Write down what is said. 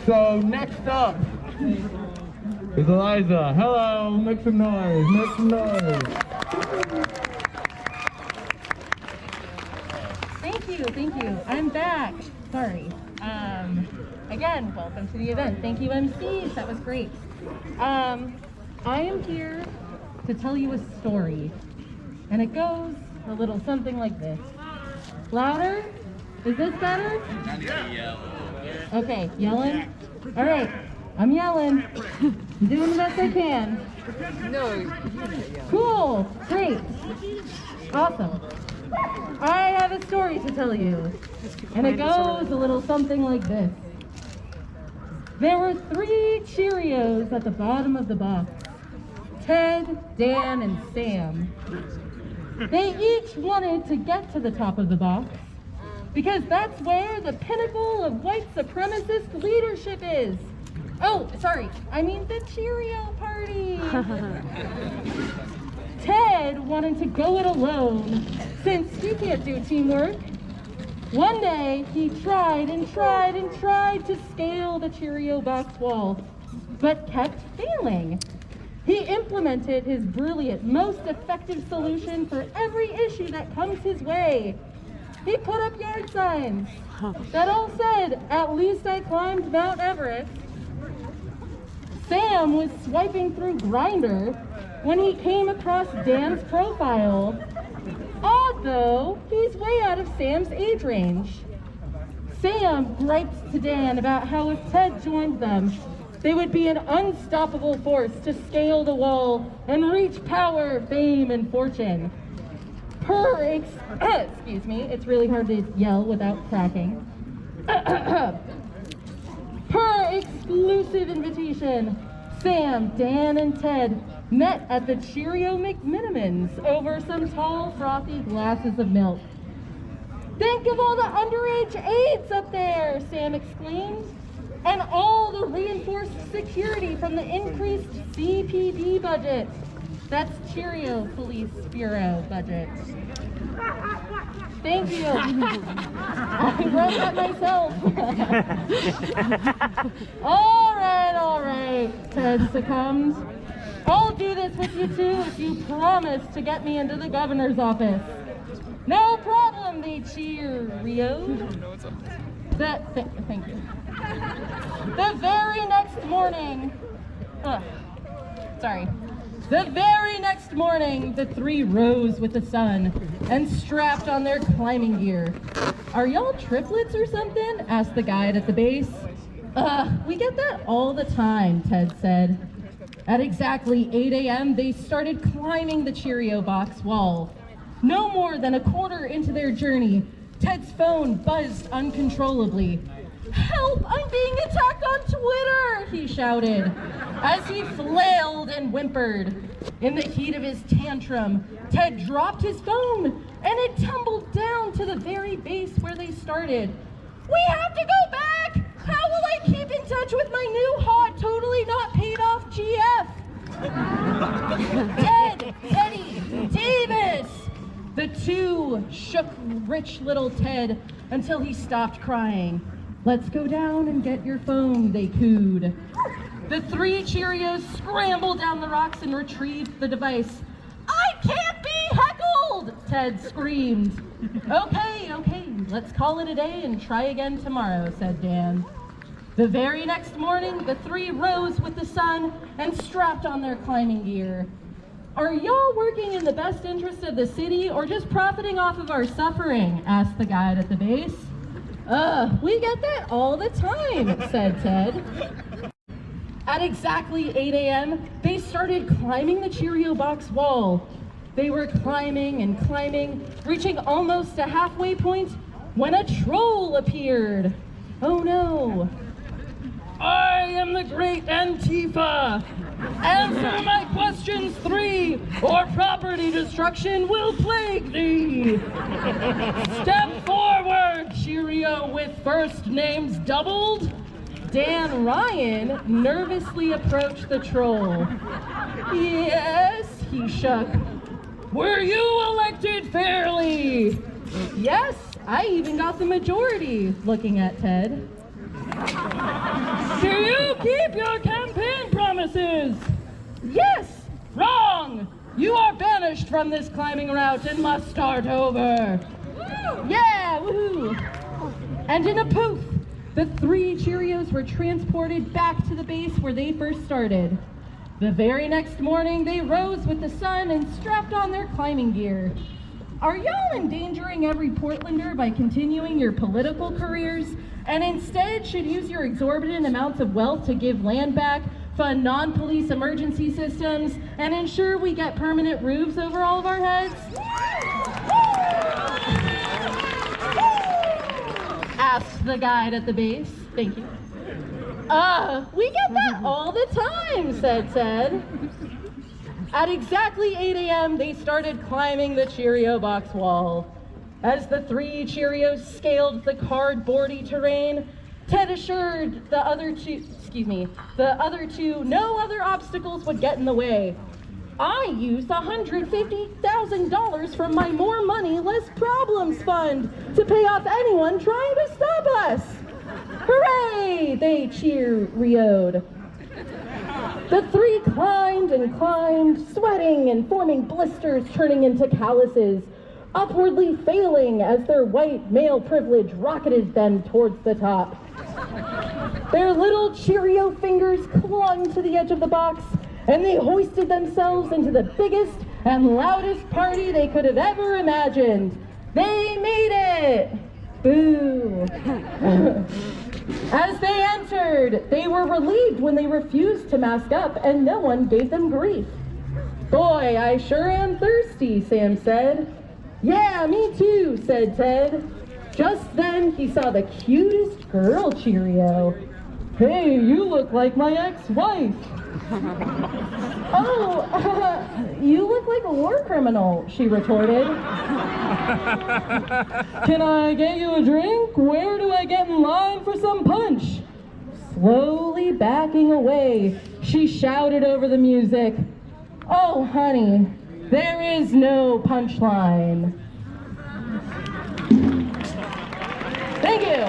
So next up is Eliza. Hello, make some noise, make some noise. Thank you. I'm back. Sorry. Again, welcome to the event. Thank you, MCs. That was great. I am here to tell you a story, and it goes a little something like this. Louder? Is this better? Okay, yelling? All right, I'm yelling. I'm doing the best I can. No. Cool, great, awesome. I have a story to tell you, and it goes a little something like this. There were 3 Cheerios at the bottom of the box. Ted, Dan, and Sam. They each wanted to get to the top of the box because that's where the pinnacle of white supremacist leadership is. Oh, sorry, I mean the Cheerio party. Ted wanted to go it alone since he can't do teamwork. One day, he tried to scale the Cheerio box wall, but kept failing. He implemented his brilliant, most effective solution for every issue that comes his way. He put up yard signs that all said, "At least I climbed Mount Everest." Sam was swiping through Grindr when he came across Dan's profile. Odd though, he's way out of Sam's age range. Sam griped to Dan about how if Ted joined them, they would be an unstoppable force to scale the wall and reach power, fame, and fortune. Excuse me, it's really hard to yell without cracking. Per exclusive invitation, Sam, Dan, and Ted met at the Cheerio McMinimans over some tall, frothy glasses of milk. "Think of all the underage aides up there," Sam exclaimed, "and all the reinforced security from the increased CPD budget." That's Cheerio Police Bureau budget. Thank you. I wrote that myself. All right, Ted succumbed. "I'll do this with you too if you promise to get me into the governor's office." "No problem," they cheerioed. Thank you. The very next morning, the 3 rose with the sun and strapped on their climbing gear. "Are y'all triplets or something?" asked the guide at the base. We get that all the time," Ted said. At exactly 8 a.m., they started climbing the Cheerio box wall. No more than a quarter into their journey, Ted's phone buzzed uncontrollably. "Help! I'm being attacked on Twitter!" he shouted as he flailed and whimpered. In the heat of his tantrum, Ted dropped his phone and it tumbled down to the very base where they started. "We have to go back! How will I keep in touch with my new hot, totally not paid off GF?" "Ted, Eddie, Davis!" The 2 shook rich little Ted until he stopped crying. "Let's go down and get your phone," they cooed. The 3 Cheerios scrambled down the rocks and retrieved the device. "I can't be heckled!" Ted screamed. Okay, let's call it a day and try again tomorrow," said Dan. The very next morning, the 3 rose with the sun and strapped on their climbing gear. "Are y'all working in the best interest of the city or just profiting off of our suffering?" asked the guide at the base. We get that all the time," said Ted. At exactly 8 a.m., they started climbing the Cheerio box wall. They were climbing and climbing, reaching almost a halfway point when a troll appeared. Oh no. "I am the great Antifa. Answer my questions 3, or property destruction will plague thee. Step forward, Cheerio with first names doubled." Dan Ryan nervously approached the troll. "Yes," he shook. "Were you elected fairly?" "Yes, I even got the majority," looking at Ted. Do you keep your campaign promises? Yes. Wrong. You are banished from this climbing route and must start over. Yeah, woohoo. And in a poof, the 3 Cheerios were transported back to the base where they first started. The very next morning, they rose with the sun and strapped on their climbing gear. Are y'all endangering every Portlander by continuing your political careers and instead should use your exorbitant amounts of wealth to give land back, fund non-police emergency systems, and ensure we get permanent roofs over all of our heads? Asked the guide at the base. Thank you. We get that all the time, said Ted. At exactly 8 a.m., they started climbing the Cheerio box wall. As the 3 Cheerios scaled the cardboardy terrain, Ted assured the other two, no other obstacles would get in the way. I used $150,000 from my More Money, Less Problems fund to pay off anyone trying to stop us. Hooray! They cheerioed. The 3 climbed and climbed, sweating and forming blisters turning into calluses, upwardly failing as their white male privilege rocketed them towards the top. Their little Cheerio fingers clung to the edge of the box, and they hoisted themselves into the biggest and loudest party they could have ever imagined. They made it! Boo! As they entered, they were relieved when they refused to mask up and no one gave them grief. Boy, I sure am thirsty, Sam said. Yeah, me too, said Ted. Just then, he saw the cutest girl Cheerio. Hey, you look like my ex-wife. Oh, you look like a war criminal, she retorted. Can I get you a drink? Where do I get in line for some punch? Slowly backing away, she shouted over the music, oh, honey, there is no punchline. Thank you.